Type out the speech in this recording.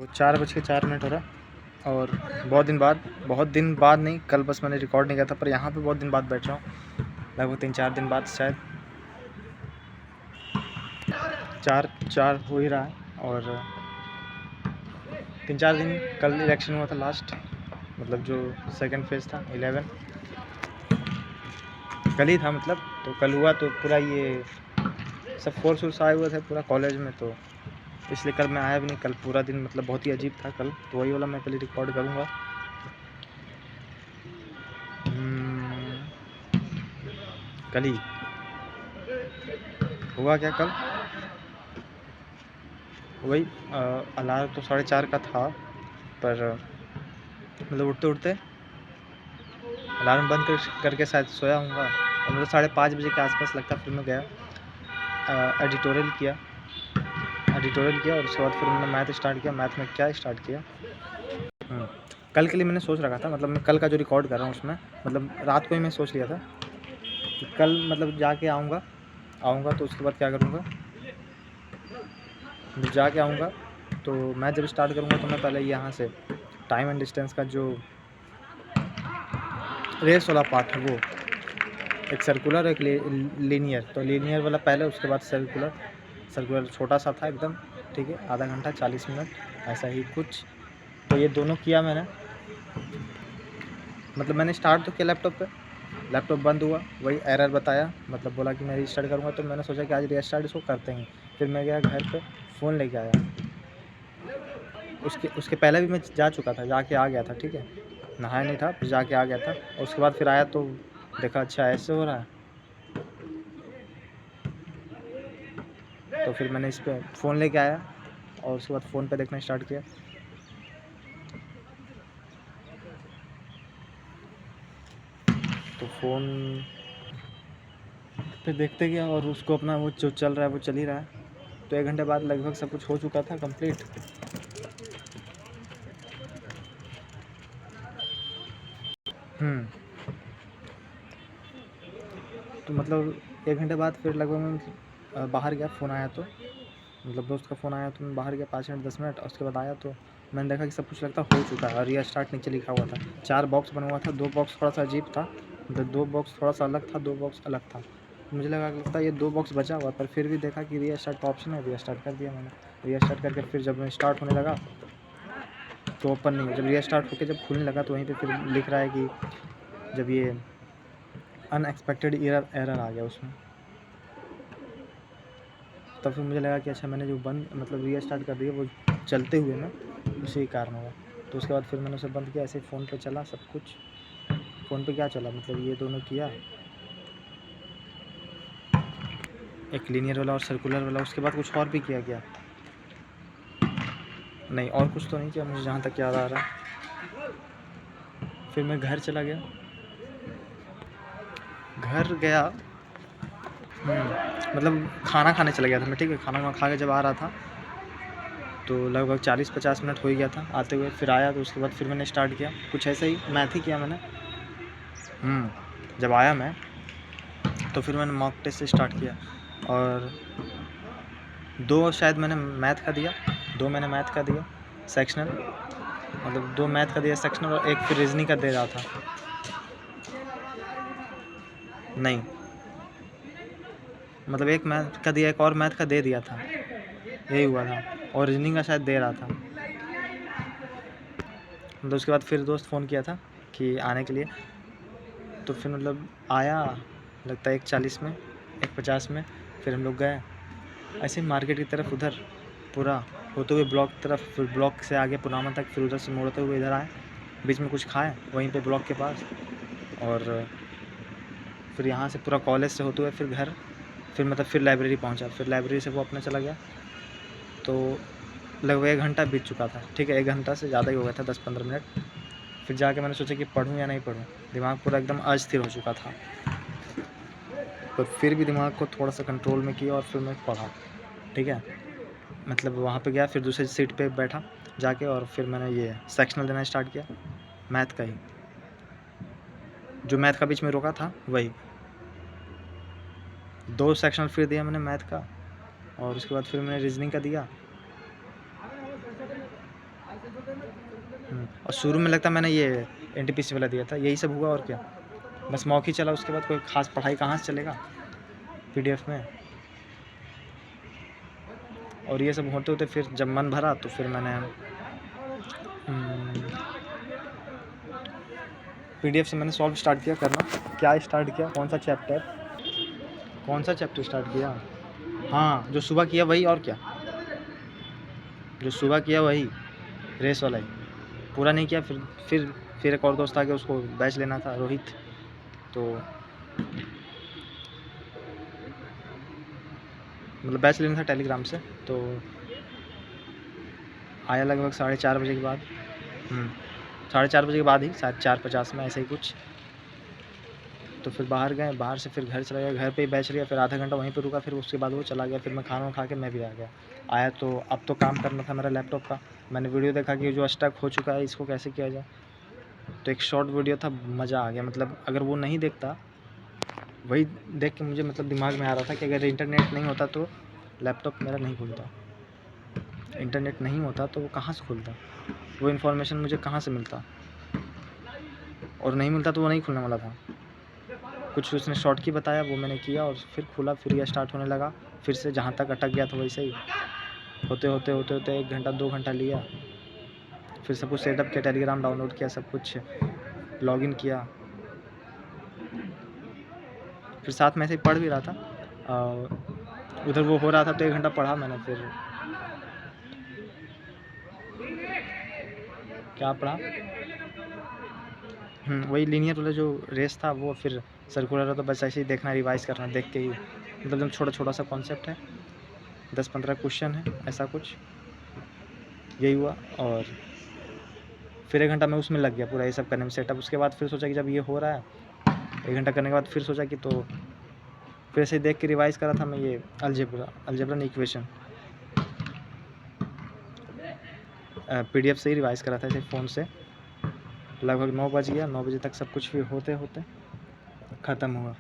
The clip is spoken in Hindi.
तो 4:04 हो रहा और बहुत दिन बाद नहीं, कल बस मैंने रिकॉर्ड नहीं किया था, पर यहाँ पे बहुत दिन बाद बैठ रहा हूँ, लगभग 3-4 दिन बाद, शायद 4 हो ही रहा है। और 3-4 दिन, कल इलेक्शन हुआ था लास्ट, मतलब जो सेकंड फेज़ था 11 कल ही था, मतलब तो कल हुआ तो पूरा ये सब फोर्स आए हुए थे पूरा कॉलेज में, तो इसलिए कल मैं आया भी नहीं। कल पूरा दिन मतलब बहुत ही अजीब था कल, तो वही वाला मैं कल ही रिकॉर्ड करूँगा। कल ही हुआ क्या कल, वही अलार्म तो 4:30 का था, पर मतलब उठते उठते अलार्म बंद करके शायद सोया हूँगा, और मतलब 5:30 बजे के आसपास लगता। फिर मैं गया एडिटोरियल किया और उसके बाद फिर मैंने मैथ स्टार्ट किया। मैथ में क्या स्टार्ट किया, कल के लिए मैंने सोच रखा था, मतलब मैं कल का जो रिकॉर्ड कर रहा हूँ उसमें, मतलब रात को ही मैं सोच लिया था कि कल मतलब जाके आऊँगा तो उसके बाद क्या करूँगा, जाके आऊँगा तो मैं जब स्टार्ट करूँगा तो मैं पहले यहाँ से टाइम एंड डिस्टेंस का जो रेस वाला पार्ट है, वो एक सर्कुलर एक लीनियर, तो लीनियर वाला पहले, उसके बाद सर्कुलर छोटा सा था एकदम, ठीक है, आधा घंटा 40 मिनट ऐसा ही कुछ। तो ये दोनों किया मैंने, मतलब मैंने स्टार्ट तो किया लैपटॉप बंद हुआ, वही एरर बताया, मतलब बोला कि मैं रीस्टार्ट करूँगा, तो मैंने सोचा कि आज रीस्टार्ट इसको करते हैं। फिर मैं गया घर पे, फ़ोन लेके आया। उसके पहले भी मैं जा चुका था, जाके आ गया था, ठीक है, नहाया नहीं था, फिर जाके आ गया था, और उसके बाद फिर आया तो देखा अच्छा ऐसे हो रहा है, तो फिर मैंने इस पर फ़ोन लेके आया और उसके बाद फ़ोन पे देखना स्टार्ट किया। तो फ़ोन फिर देखते गया और उसको अपना वो जो चल रहा है वो चल ही रहा है। तो 1 घंटे बाद लगभग सब कुछ हो चुका था कंप्लीट। तो मतलब 1 घंटे बाद फिर लगभग मैं बाहर गया, फ़ोन आया तो, मतलब दोस्त का फ़ोन आया तो मैं बाहर गया 5 मिनट 10 मिनट, और उसके बाद आया तो मैंने देखा कि सब कुछ लगता हो चुका है, और रीस्टार्ट नीचे लिखा हुआ था। 4 बॉक्स बना हुआ था, 2 बॉक्स थोड़ा सा अजीब था, मतलब 2 बॉक्स थोड़ा सा अलग था, 2 बॉक्स अलग था। मुझे लगता है ये 2 बॉक्स बचा हुआ, पर फिर भी देखा कि रीस्टार्ट का ऑप्शन है, रीस्टार्ट कर दिया मैंने। रीस्टार्ट करके फिर जब मैं स्टार्ट होने लगा तो ओपन नहीं, जब रीस्टार्ट होकर जब खुलने लगा तो वहीं पे फिर लिख रहा है कि जब ये अनएक्सपेक्टेड एरर आ गया उसमें। तब फिर मुझे लगा कि अच्छा मैंने जो बंद मतलब रीस्टार्ट कर दिया वो चलते हुए ना उसी कारण हुआ। तो उसके बाद फिर मैंने उसे बंद किया, ऐसे फ़ोन पे चला सब कुछ। फ़ोन पे क्या चला, मतलब ये दोनों किया, एक लीनियर वाला और सर्कुलर वाला, उसके बाद कुछ और भी किया क्या, नहीं और कुछ तो नहीं किया मुझे जहाँ तक याद आ रहा है। फिर मैं घर चला गया, घर गया मतलब खाना खाने चला गया था मैं, ठीक है, खाना खा के जब आ रहा था तो लगभग 40-50 मिनट हो ही गया था आते हुए। फिर आया तो उसके बाद फिर मैंने स्टार्ट किया कुछ ऐसे ही मैथ ही किया मैंने। जब आया मैं तो फिर मैंने मॉक टेस्ट से स्टार्ट किया, और 2 शायद मैंने मैथ का दिया, 2 मैंने मैथ का दिया सेक्शनल, मतलब 2 मैथ का दिया सेक्शनल, और एक फिर रीजनिंग का दे रहा था। नहीं, मतलब एक मैथ का दिया, एक और मैथ का दे दिया था, यही हुआ था, और रीजनिंग का शायद दे रहा था। मतलब उसके बाद फिर दोस्त फ़ोन किया था कि आने के लिए, तो फिर मतलब आया लगता है 1:40 में, 1:50 में, फिर हम लोग गए ऐसे मार्केट की तरफ, उधर पूरा होते हुए ब्लॉक तरफ, फिर ब्लॉक से आगे पुनामा तक, फिर उधर से मोड़ते हुए इधर आए, बीच में कुछ खाए वहीं पे ब्लॉक के पास, और फिर यहाँ से पूरा कॉलेज से होते हुए फिर घर, फिर मतलब फिर लाइब्रेरी पहुँचा, फिर लाइब्रेरी से वो अपने चला गया। तो लगभग 1 घंटा बीत चुका था, ठीक है, 1 घंटा से ज़्यादा ही हो गया था, 10-15 मिनट। फिर जाके मैंने सोचा कि पढूँ या नहीं पढूँ, दिमाग पूरा एकदम अस्थिर हो चुका था, पर फिर भी दिमाग को थोड़ा सा कंट्रोल में किया और फिर मैं पढ़ा, ठीक है, मतलब वहाँ पे गया, फिर दूसरी सीट पे बैठा जाके, और फिर मैंने ये सेक्शनल देना स्टार्ट किया, मैथ का ही, जो मैथ का बीच में रोका था वही। 2 सेक्शनल फिर दिया मैंने मैथ का, और उसके बाद फिर मैंने रीजनिंग का दिया, और शुरू में लगता मैंने ये एनटीपीसी वाला दिया था, यही सब हुआ और क्या। बस मौक ही चला, उसके बाद कोई खास पढ़ाई कहाँ से चलेगा पीडीएफ में। और ये सब होते होते फिर जब मन भरा तो फिर मैंने पीडीएफ से मैंने सॉल्व स्टार्ट किया करना। क्या स्टार्ट किया, कौन सा चैप्टर स्टार्ट किया? हाँ, जो सुबह किया वही, और क्या, जो सुबह किया वही, रेस वाला ही पूरा नहीं किया। फिर एक और दोस्त आ गया, उसको बैच लेना था, रोहित, तो मतलब बैच लेना था टेलीग्राम से। तो आया लगभग 4:30 बजे के बाद, 4:30 बजे के बाद ही, शायद 4:50 में, ऐसे ही कुछ। तो फिर बाहर गए, बाहर से फिर घर चला गया, घर पे ही बैच लिया, फिर आधा घंटा वहीं पे रुका, फिर उसके बाद वो चला गया। फिर मैं खाना खा के मैं भी आ गया। आया तो अब तो काम करना था मेरा लैपटॉप का। मैंने वीडियो देखा कि जो स्टक हो चुका है इसको कैसे किया जाए। तो एक शॉर्ट वीडियो था, मज़ा आ गया। मतलब अगर वो नहीं देखता, वही देख के मुझे मतलब दिमाग में आ रहा था कि अगर इंटरनेट नहीं होता तो लैपटॉप मेरा नहीं खुलता। इंटरनेट नहीं होता तो वो कहाँ से खुलता, वो इन्फॉर्मेशन मुझे कहाँ से मिलता, और नहीं मिलता तो वो नहीं खुलने वाला था। कुछ उसने शॉर्ट की बताया, वो मैंने किया और फिर खुला, फिर यह स्टार्ट होने लगा। फिर से जहाँ तक अटक गया था वैसे ही होते होते 1 घंटा 2 घंटा लिया। फिर सब कुछ सेटअप किया, टेलीग्राम डाउनलोड किया, सब कुछ लॉगिन किया। फिर साथ में ऐसे ही पढ़ भी रहा था, उधर वो हो रहा था तो 1 घंटा पढ़ा मैंने। फिर क्या पढ़ा, वही लीनियर वाला जो रेस था वो। फिर सर्कुलर है तो बस ऐसे ही देखना, रिवाइज़ करना, देख के ही, मतलब एकदम छोटा सा कॉन्सेप्ट है, 10-15 क्वेश्चन है, ऐसा कुछ, यही हुआ। और फिर 1 घंटा मैं उसमें लग गया पूरा ये सब करने में, सेटअप। उसके बाद फिर सोचा कि जब ये हो रहा है 1 घंटा करने के बाद, फिर सोचा कि तो फिर से देख के रिवाइज़ करा था मैं ये अलजेब्रा नहीं, इक्वेशन पीडीएफ से ही रिवाइज़ करा था ऐसे फ़ोन से। लगभग 9 बज गया, 9 बजे तक सब कुछ फिर होते होते ख़त्म हुआ।